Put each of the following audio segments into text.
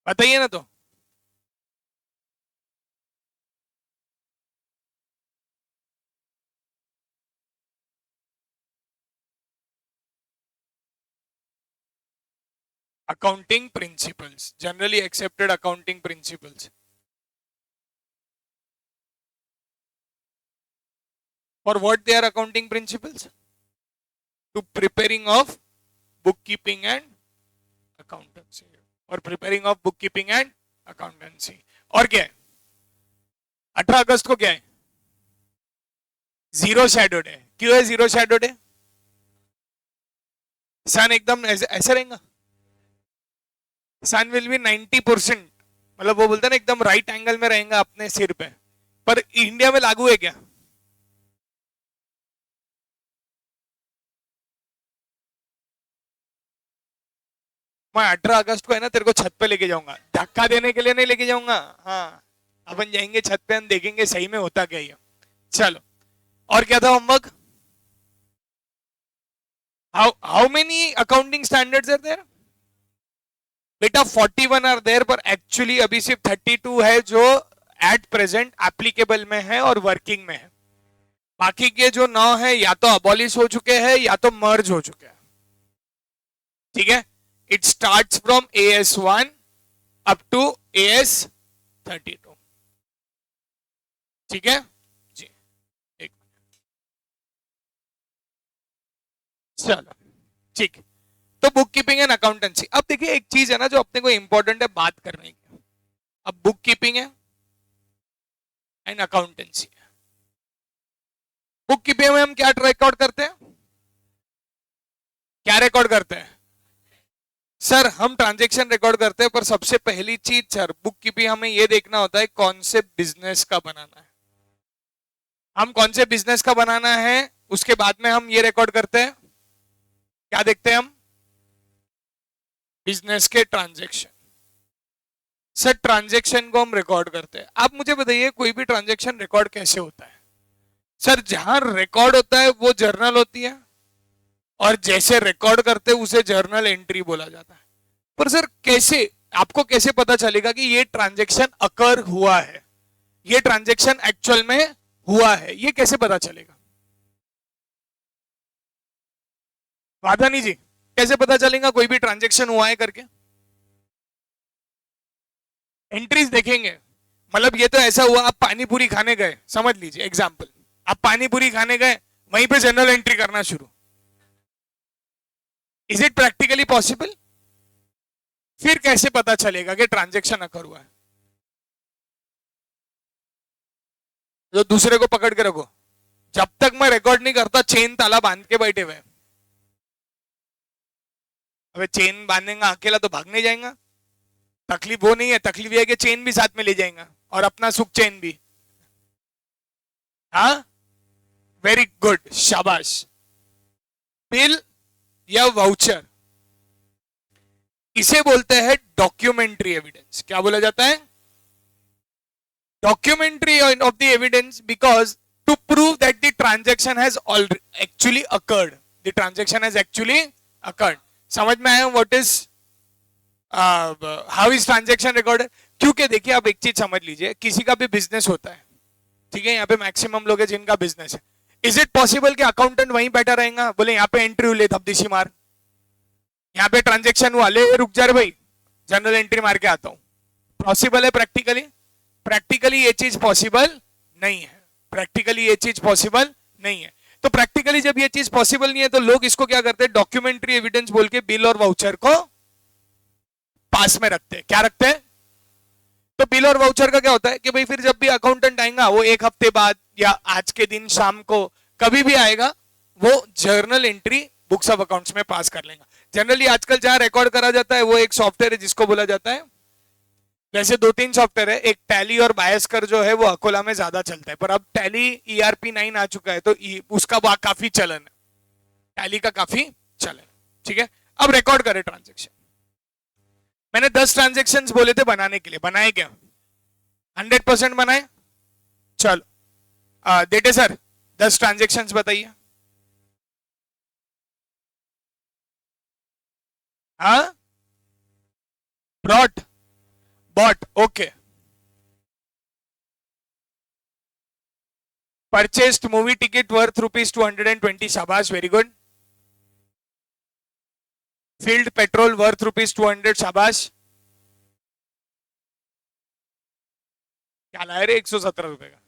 बताइए ना तो। Accounting principles, generally accepted accounting principles. For what they are accounting principles? To preparing of bookkeeping and accountancy. और preparing of bookkeeping and accountancy. और क्या है? 18 अगस्त को क्या है? Zero shadow day. क्यों है जीरो शैडो डे? सन एकदम ऐसे रहेगा. सन विल बी 90%, मतलब वो बोलते हैं ना एकदम राइट एंगल में रहेगा अपने सिर पे. पर इंडिया में लागू है क्या? मैं 18 अगस्त को है ना तेरे को छत पे लेके जाऊंगा, धक्का देने के लिए नहीं लेके जाऊंगा. हाँ, अपन जाएंगे छत पे, हम देखेंगे सही में होता क्या है. चलो, और क्या था homework? How many accounting standards are there? बेटा 41 आर देयर, पर एक्चुअली अभी सिर्फ 32 है जो एट प्रेजेंट एप्लीकेबल में है और वर्किंग में है. बाकी के जो 9 है या तो अबॉलिश हो चुके हैं या तो मर्ज हो चुके हैं. ठीक है. It starts from AS1 up to AS32. ठीक है जी. एक, चलो ठीक. तो बुक कीपिंग एंड अकाउंटेंसी. अब देखिए एक चीज है ना जो अपने को इंपॉर्टेंट है बात करने की. अब बुक कीपिंग है एंड अकाउंटेंसी. बुक कीपिंग में हम क्या रिकॉर्ड करते हैं? क्या रिकॉर्ड करते हैं? सर हम ट्रांजैक्शन रिकॉर्ड करते हैं, पर सबसे पहली चीज सर बुक कीपिंग हमें यह देखना होता है कौन से बिजनेस का बनाना है. हम कौन से बिजनेस का बनाना है उसके बाद में हम ये रिकॉर्ड करते हैं. क्या देखते हैं हम? बिजनेस के ट्रांजैक्शन. सर ट्रांजैक्शन को हम रिकॉर्ड करते हैं. आप मुझे बताइए कोई भी ट्रांजैक्शन रिकॉर्ड कैसे होता है? सर जहां रिकॉर्ड होता है वो जर्नल होती है, और जैसे रिकॉर्ड करते हैं उसे जर्नल एंट्री बोला जाता है. पर सर कैसे, आपको कैसे पता चलेगा कि ये ट्रांजैक्शन अकर हुआ है, ये ट्रांजैक्शन एक्चुअल में हुआ है, ये कैसे पता चलेगा? वाधानी जी, कैसे पता चलेगा कोई भी ट्रांजैक्शन हुआ है करके? एंट्रीज देखेंगे. मतलब ये तो ऐसा हुआ आप पानी पूरी खाने गए, समझ लीजिए एग्जांपल, आप पानी पूरी खाने गए, वहीं पे जर्नल एंट्री करना शुरू. Is it practically possible? फिर कैसे पता चलेगा कि ट्रांजैक्शन अकर हुआ है? जो दूसरे को पकड़ के रखो, जब तक मैं रिकॉर्ड नहीं करता चेन ताला बांध के बैठे हुए. अबे चेन बांधेगा अकेला तो भाग नहीं जाएगा. तकलीफ वो नहीं है, तकलीफ ये है कि चेन भी साथ में ले जाएगा और अपना सुख चैन भी. हाँ, वेरी गुड, शाबाश. बिल या वाउचर, इसे बोलते हैं डॉक्यूमेंट्री एविडेंस. क्या बोला जाता है? Documentary of the evidence, because to prove that the transaction has actually occurred. The transaction has actually occurred. समझ में आया what is how is transaction recorded? क्योंकि देखिए आप एक चीज समझ लीजिए, किसी का भी बिजनेस होता है, ठीक है, यहाँ पे मैक्सिमम लोग हैं जिनका बिजनेस है. इज इट पॉसिबल कि अकाउंटेंट वहीं बैठा रहेगा, बोले यहाँ पे एंट्री ले धपदिशी मार, यहाँ पे ट्रांजैक्शन हुआ, ले रुक जा रे भाई जनरल एंट्री मार के आता हूं? पॉसिबल है प्रैक्टिकली? प्रैक्टिकली ये चीज पॉसिबल नहीं है. प्रैक्टिकली ये चीज पॉसिबल नहीं है. तो प्रैक्टिकली जब ये चीज पॉसिबल नहीं है तो लोग इसको क्या करते हैं, डॉक्यूमेंट्री एविडेंस बोल के बिल और वाउचर को पास में रखते हैं. क्या रखते हैं? तो बिल और वाउचर का क्या होता है कि भाई फिर जब भी अकाउंटेंट आएगा वो एक हफ्ते बाद या आज के दिन शाम को कभी भी आएगा, वो journal entry books of accounts में पास कर लेगा. जनरली आजकल जहां रिकॉर्ड करा जाता है वो एक सॉफ्टवेयर है जिसको बोला जाता है, वैसे 2-3 सॉफ्टवेयर है, एक टैली और बायस्कर जो है वो अकोला में ज्यादा चलता है, पर अब टैली ERP9 आ चुका है तो उसका काफी चलन है, टैली का काफी चलन. ठीक है, अब रिकॉर्ड करें ट्रांजेक्शन. मैंने 10 ट्रांजेक्शन बोले थे बनाने के लिए, बनाए क्या? 100% बनाए. चलो देटे सर 10 ट्रांजेक्शन बताइए. हाँ, brought bought, okay. Purchased movie ticket worth rupees 220, शाबाश, very good. Filled petrol worth rupees 200, शाबाश. क्या लाया रे 117 रुपए का.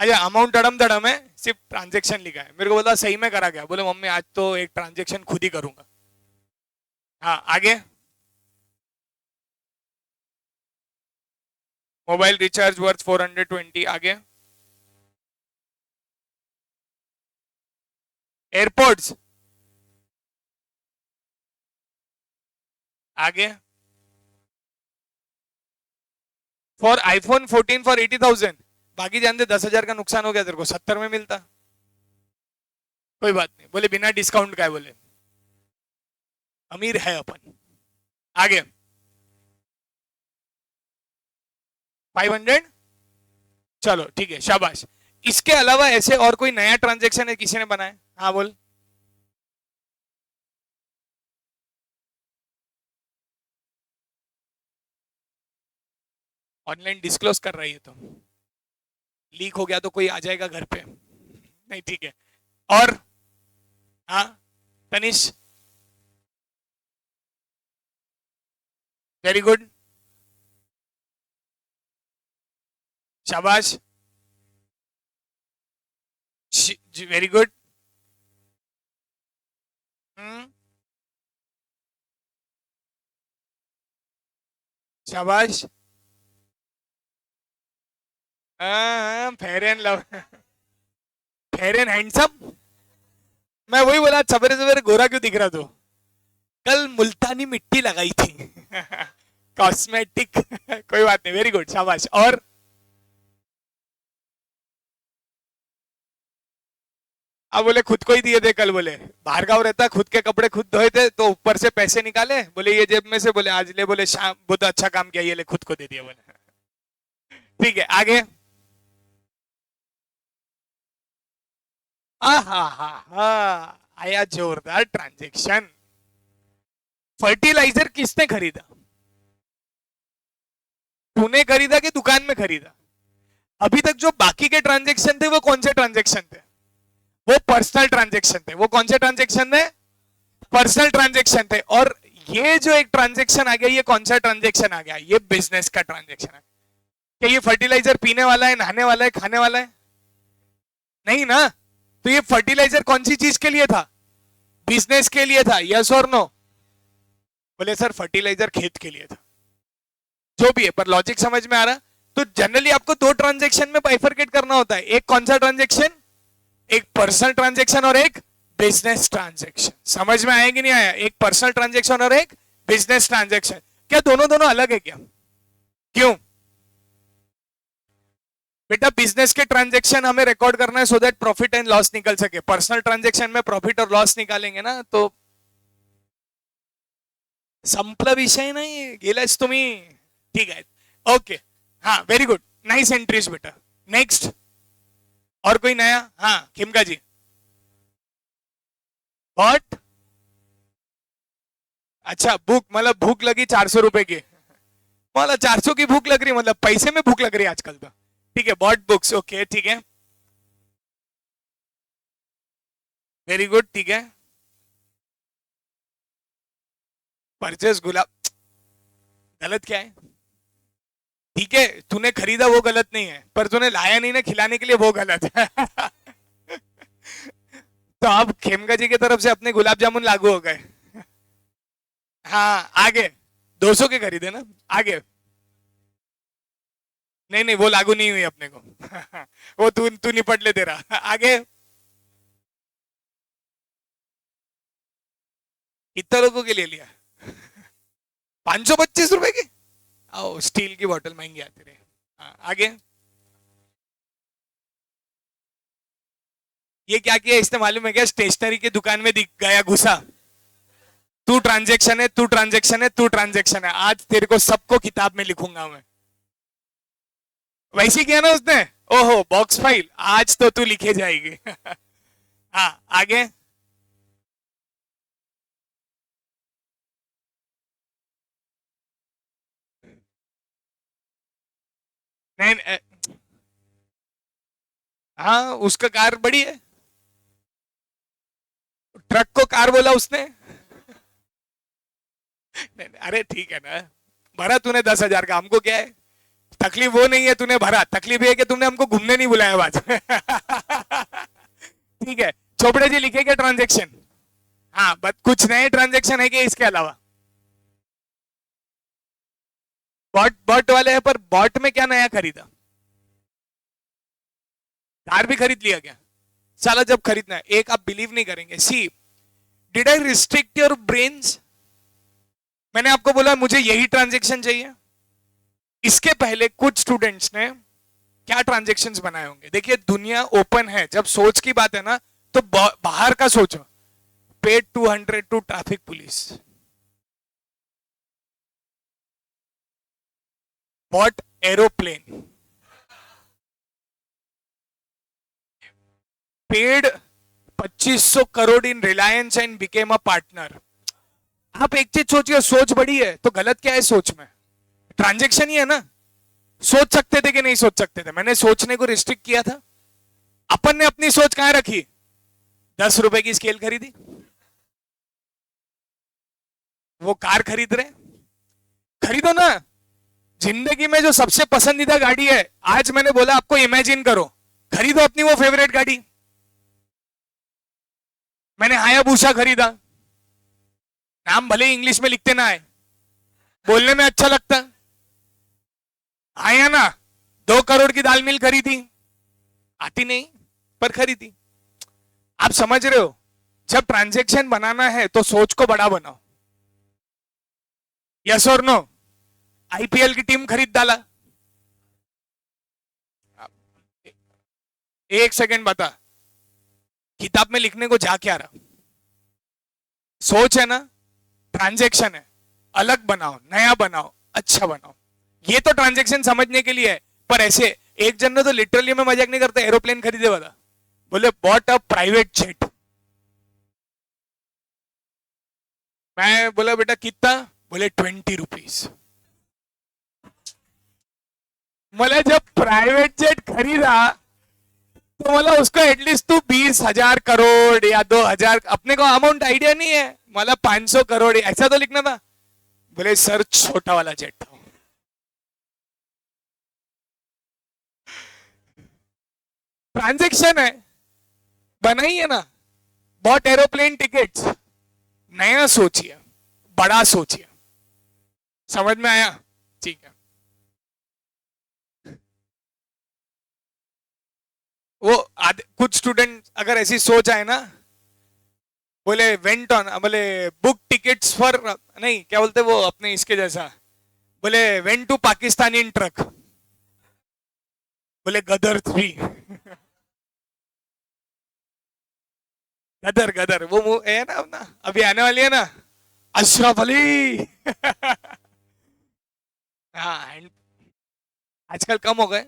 अच्छा, अमाउंट अड़म दड़म है, सिर्फ ट्रांजेक्शन लिखा है. मेरे को बोला सही में करा क्या, बोले मम्मी आज तो एक ट्रांजेक्शन खुद ही करूंगा. हाँ, आगे. मोबाइल रिचार्ज वर्थ 420, आगे. एयरपोर्ट्स, आगे. For iPhone 14 for 80,000. बाकी जानते 10,000 का नुकसान हो गया तेरे को, 70 में मिलता. कोई बात नहीं, बोले बिना डिस्काउंट का है, बोले अमीर है अपन. आगे. 500, चलो ठीक है, शाबाश. इसके अलावा ऐसे और कोई नया ट्रांजेक्शन है किसी ने बनाया? हाँ बोल. ऑनलाइन डिस्क्लोज कर रही है तो लीक हो गया तो कोई आ जाएगा घर पे. नहीं, ठीक है. और हाँ, तनिष, वेरी गुड, शाबाश, वेरी गुड. शाबाश. Fair and love, fair and handsome. मैं वही बोला, सवेरे सवेरे गोरा क्यों दिख रहा तू? कल मुल्तानी मिट्टी लगाई थी. कॉस्मेटिक. कोई बात नहीं, वेरी गुड, शाबाश. और अब बोले खुद को ही दिए थे कल, बोले बाहर गाँव रहता, खुद के कपड़े खुद धोए थे तो ऊपर से पैसे निकाले, बोले ये जेब में से, बोले आज ले, बोले शाम बहुत अच्छा काम किया, ये ले खुद को दे दिया, बोले. ठीक है, आगे. हा हा हा, आया जोरदार ट्रांजेक्शन. फर्टिलाइजर किसने खरीदा? तूने खरीदा कि दुकान में खरीदा? अभी तक जो बाकी के ट्रांजेक्शन थे वो कौन से ट्रांजेक्शन थे? वो पर्सनल ट्रांजेक्शन थे. वो कौन से ट्रांजेक्शन थे? पर्सनल ट्रांजेक्शन थे. और ये जो एक ट्रांजेक्शन आ गया, ये कौन सा ट्रांजेक्शन आ गया? ये बिजनेस का ट्रांजेक्शन है. क्या ये फर्टिलाइजर पीने वाला है, नहाने वाला है, खाने वाला है? नहीं ना. तो ये फर्टिलाइजर कौन सी चीज के लिए था? बिजनेस के लिए था. यस और नो? बोले सर फर्टिलाइजर खेत के लिए था. जो भी है, पर लॉजिक समझ में आ रहा? तो जनरली आपको दो ट्रांजेक्शन में बाइफरकेट करना होता है. एक कौन सा ट्रांजेक्शन? एक पर्सनल ट्रांजेक्शन और एक बिजनेस ट्रांजेक्शन. समझ में आया कि नहीं आया? एक पर्सनल ट्रांजेक्शन और एक बिजनेस ट्रांजेक्शन. क्या दोनों दोनों अलग है क्या? क्यों? बेटा बिजनेस के ट्रांजेक्शन हमें रिकॉर्ड करना है so that profit and loss निकल सके. पर्सनल ट्रांजेक्शन में प्रॉफिट और लॉस निकालेंगे ना, तो संपला विषय नाही, गेलाच तुम्ही. ठीक आहे, ओके. हाँ, वेरी गुड, नाइस एंट्रीज बेटा. नेक्स्ट. और कोई नया? हाँ, खिमका जी. व्हाट? अच्छा, भूख मतलब भूख लगी 400 रुपए की. मतलब 400 की भूख लग रही, मतलब पैसे में भूख लग रही है आजकल तो. ठीक है, बॉट बुक्स, ओके, ठीक है, वेरी गुड, ठीक है. परचेस गुलाब, गलत क्या है? ठीक है, तूने खरीदा वो गलत नहीं है, पर तूने लाया नहीं ना खिलाने के लिए, वो गलत है. तो अब खेमका जी की तरफ से अपने गुलाब जामुन लागू हो गए. हाँ, आगे. 200 के खरीदे ना, आगे. नहीं नहीं, वो लागू नहीं हुई अपने को. वो तू तू निपट ले तेरा. आगे. कितना लोगों के लिए लिया? 525 रुपए की? आओ, स्टील की बोतल महंगी आती रही. हाँ, आगे. ये क्या किया इसने मालूम है क्या? स्टेशनरी की दुकान में दिख गया घुसा. तू ट्रांजेक्शन है, तू ट्रांजेक्शन है, तू ट्रांजेक्शन है, आज तेरे को सबको किताब में लिखूंगा मैं. वैसे किया ना उसने. ओहो, बॉक्स फाइल, आज तो तू लिखे जाएगी. हाँ, आगे. नहीं हाँ उसका कार बड़ी है, ट्रक को कार बोला उसने। नहीं, अरे ठीक है ना, भरा तूने 10,000 का, हमको क्या है, तकलीफ वो नहीं है तूने भरा, तकलीफ ये है कि तुमने हमको घूमने नहीं बुलाया बात। ठीक है, चोपड़े जी लिखेंगे ट्रांजेक्शन। हाँ बट कुछ नए ट्रांजेक्शन है कि इसके अलावा? बॉट बॉट वाले हैं, पर बॉट में क्या नया खरीदा? कार भी खरीद लिया क्या? साला जब खरीदना है, एक आप बिलीव नहीं करेंगे, see did I restrict your brains? मैंने आपको बोला मुझे यही ट्रांजेक्शन चाहिए, इसके पहले कुछ स्टूडेंट्स ने क्या ट्रांजेक्शन्स बनाए होंगे? देखिए दुनिया ओपन है, जब सोच की बात है ना तो बाहर का सोचो। Paid 200 to traffic police, bought aeroplane, paid 2500 crore in Reliance and became a partner. आप एक चीज सोचिए, सोच बड़ी है तो गलत क्या है सोच में? ट्रांजेक्शन ही है ना। सोच सकते थे कि नहीं सोच सकते थे? मैंने सोचने को रिस्ट्रिक्ट किया था? अपन ने अपनी सोच कहां रखी? 10 रुपए की स्केल खरीदी, वो कार खरीद रहे, खरीदो ना। जिंदगी में जो सबसे पसंदीदा गाड़ी है, आज मैंने बोला आपको इमेजिन करो, खरीदो अपनी वो फेवरेट गाड़ी। मैंने हायाबुसा खरीदा, नाम भले इंग्लिश में लिखते ना आए, बोलने में अच्छा लगता, आया ना। 2 करोड़ की दाल मिल खरीदी, आती नहीं पर खरीदी। आप समझ रहे हो, जब ट्रांजेक्शन बनाना है तो सोच को बड़ा बनाओ। यस और नो? आईपीएल की टीम खरीद डाला, एक सेकंड बता, किताब में लिखने को जा क्या रहा? सोच है ना, ट्रांजेक्शन है, अलग बनाओ, नया बनाओ, अच्छा बनाओ। ये तो ट्रांजेक्शन समझने के लिए है, पर ऐसे एक जन ने तो लिटरली में मजाक नहीं करता, एरोप्लेन खरीदे वाला, बोले बॉट अ प्राइवेट जेट। मैं बोला बेटा कितना? बोले 20 रुपीज। मला जब प्राइवेट जेट खरीदा तो मला उसको एटलीस्ट तू 20,000 करोड़ या 2,000, अपने को अमाउंट आइडिया नहीं है, मला 500 करोड़ ऐसा तो लिखना था। बोले सर छोटा वाला जेट था। ट्रांजेक्शन है, बनाइए ना। बॉट एरोप्लेन टिकट्स, नया सोचिए, बड़ा सोचिए। समझ में आया? ठीक है। वो कुछ स्टूडेंट अगर ऐसी सोच आए ना, बोले वेंट ऑन, बोले बुक टिकट्स फॉर, नहीं क्या बोलते वो अपने इसके जैसा, बोले went to Pakistan in truck, बोले गदर 3। गदर गदर वो है ना अभी आने वाली है ना, अशरफ अली। हाँ आजकल कम हो गए।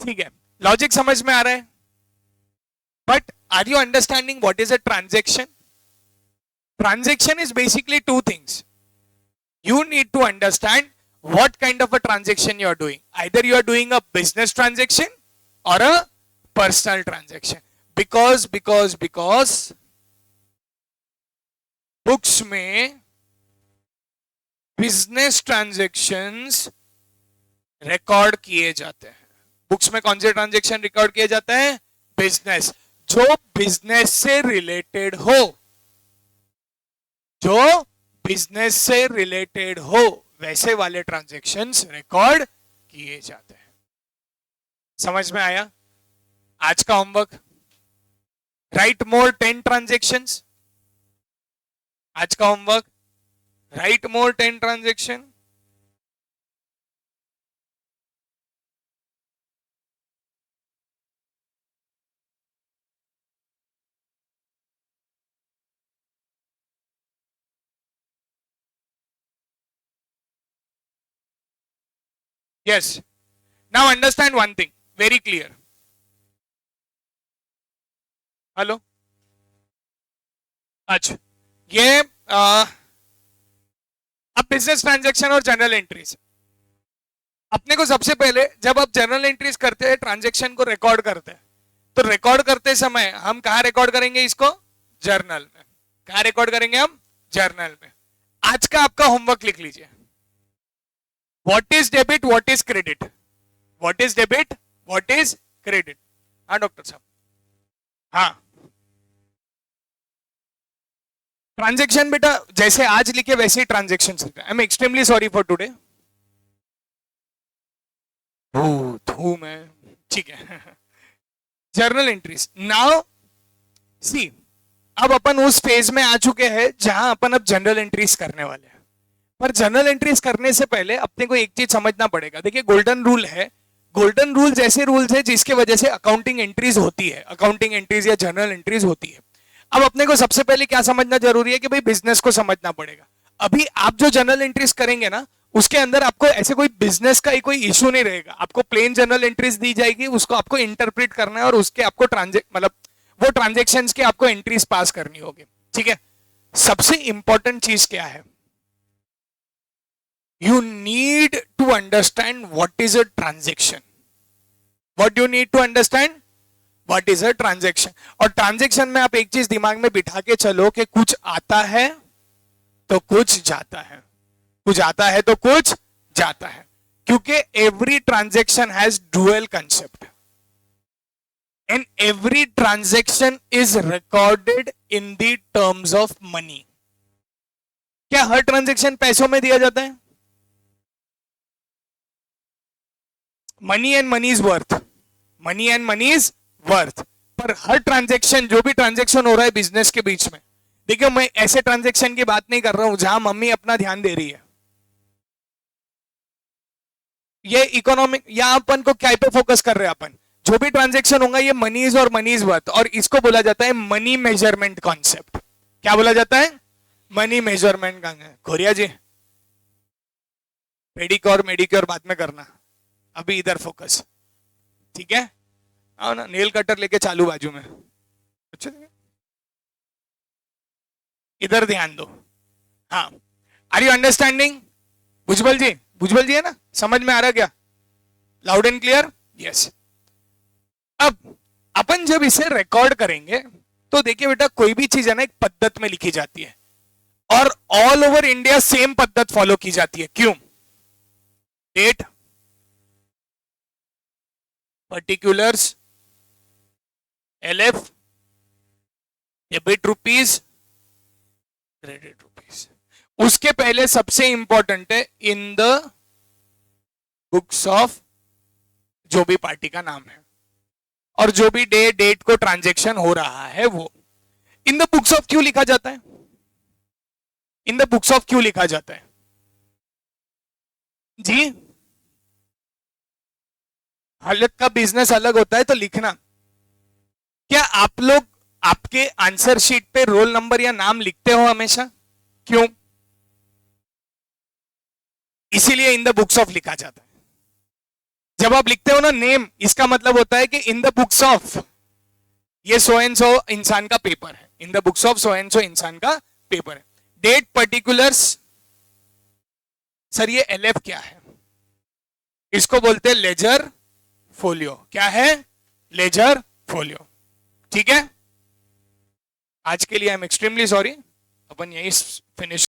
ठीक है, लॉजिक समझ में आ रहा है, but are you understanding what is a transaction? Transaction is basically two things. You need to understand what kind of a transaction you are doing. Either you are doing a business transaction or a personal transaction. Because books में business transactions record किए जाते हैं। Books में कौन से transaction record किए जाते हैं? बिजनेस, जो बिजनेस से रिलेटेड हो, जो बिजनेस से रिलेटेड हो वैसे वाले ट्रांजेक्शन्स रिकॉर्ड किए जाते हैं। समझ में आया? आज का होमवर्क, राइट मोर 10 ट्रांजेक्शन्स। आज का होमवर्क, राइट मोर 10 transaction. Yes. Now understand one thing very clear. Hello, अच्छा ये अब बिजनेस ट्रांजैक्शन और जनरल एंट्रीज, अपने को सबसे पहले जब आप जर्नल एंट्रीज करते हैं, ट्रांजेक्शन को रिकॉर्ड करते हैं, तो रिकॉर्ड करते समय हम कहा रिकॉर्ड करेंगे इसको? जर्नल में। कहा रिकॉर्ड करेंगे हम? जर्नल में। आज का आपका होमवर्क लिख लीजिए, what is debit, what is credit, what is debit, what is credit. हाँ डॉक्टर साहब, हाँ ट्रांजेक्शन बेटा जैसे आज लिखे वैसे ही ट्रांजेक्शन लिखे। I am extremely sorry for today. थू मैं, ठीक है। जर्नल एंट्रीज नाउ सी, अब अपन उस फेज में आ चुके हैं जहां अपन अब जनरल एंट्रीज करने वाले हैं। पर जनरल एंट्रीज करने से पहले अपने को एक चीज समझना पड़ेगा। देखिए गोल्डन रूल है, गोल्डन रूल ऐसे रूल्स है जिसके वजह से अकाउंटिंग एंट्रीज होती है, अकाउंटिंग एंट्रीज या जनरल एंट्रीज होती है। अब अपने को सबसे पहले क्या समझना जरूरी है कि भाई बिजनेस को समझना पड़ेगा। अभी आप जो जनरल एंट्रीज करेंगे ना, उसके अंदर आपको ऐसे कोई बिजनेस का कोई इशू नहीं रहेगा। आपको प्लेन जनरल एंट्रीज दी जाएगी, उसको आपको इंटरप्रेट करना है और उसके आपको मतलब वो ट्रांजेक्शन्स के आपको एंट्रीज पास करनी होगी। ठीक है, सबसे इंपॉर्टेंट चीज क्या है, you need to understand what is a transaction. What you need to understand? What is a transaction? और ट्रांजेक्शन में आप एक चीज दिमाग में बिठा के चलो कि कुछ आता है तो कुछ जाता है, कुछ आता है तो कुछ जाता है, क्योंकि every transaction has dual concept and every transaction is recorded in the terms of money. क्या हर ट्रांजेक्शन पैसों में दिया जाता है? Money and money is worth, money and money is worth. पर हर ट्रांजेक्शन, जो भी ट्रांजेक्शन हो रहा है बिजनेस के बीच में, देखिए मैं ऐसे ट्रांजेक्शन की बात नहीं कर रहा हूं जहां मम्मी अपना ध्यान दे रही है, ये इकोनॉमिक, या अपन को क्या पे फोकस कर रहे हैं अपन, जो भी ट्रांजेक्शन होगा ये मनीज और मनीज वर्थ, और इसको बोला जाता है मनी मेजरमेंट कॉन्सेप्ट। क्या बोला जाता है? Money measurement concept. Khoriya ji, pedicure manicure बाद में करना, अभी इधर फोकस, ठीक है? आओ ना, नेल कटर लेके चालू बाजू में, अच्छा इधर ध्यान दो। हाँ, आर यू अंडरस्टैंडिंग? भुजबल जी, भुजबल जी है ना, समझ में आ रहा क्या? Loud and clear? यस। अब अपन जब इसे रिकॉर्ड करेंगे तो देखिए बेटा, कोई भी चीज है ना एक पद्धत में लिखी जाती है, और ऑल ओवर इंडिया सेम पद्धत फॉलो की जाती है। क्यों? Date, particulars, LF, debit rupees, credit rupees. उसके पहले सबसे इंपॉर्टेंट है इन द बुक्स ऑफ, जो भी पार्टी का नाम है और जो भी डेट को ट्रांजैक्शन हो रहा है वो इन द बुक्स ऑफ क्यों लिखा जाता है? इन द बुक्स ऑफ क्यों लिखा जाता है जी? हालत का बिजनेस अलग होता है तो लिखना। क्या आप लोग आपके आंसर शीट पे रोल नंबर या नाम लिखते हो हमेशा? क्यों? इसीलिए इन द बुक्स ऑफ लिखा जाता है। जब आप लिखते हो ना नेम, इसका मतलब होता है कि इन द बुक्स ऑफ ये सो एंड सो इंसान का पेपर है, in the books of so and so इंसान का पेपर है। डेट, पर्टिकुलर्स, सर ये एलएफ क्या है? इसको बोलते हैं लेजर फोलियो। क्या है? Ledger folio. ठीक है, आज के लिए आई एम एक्सट्रीमली सॉरी, अपन यही फिनिश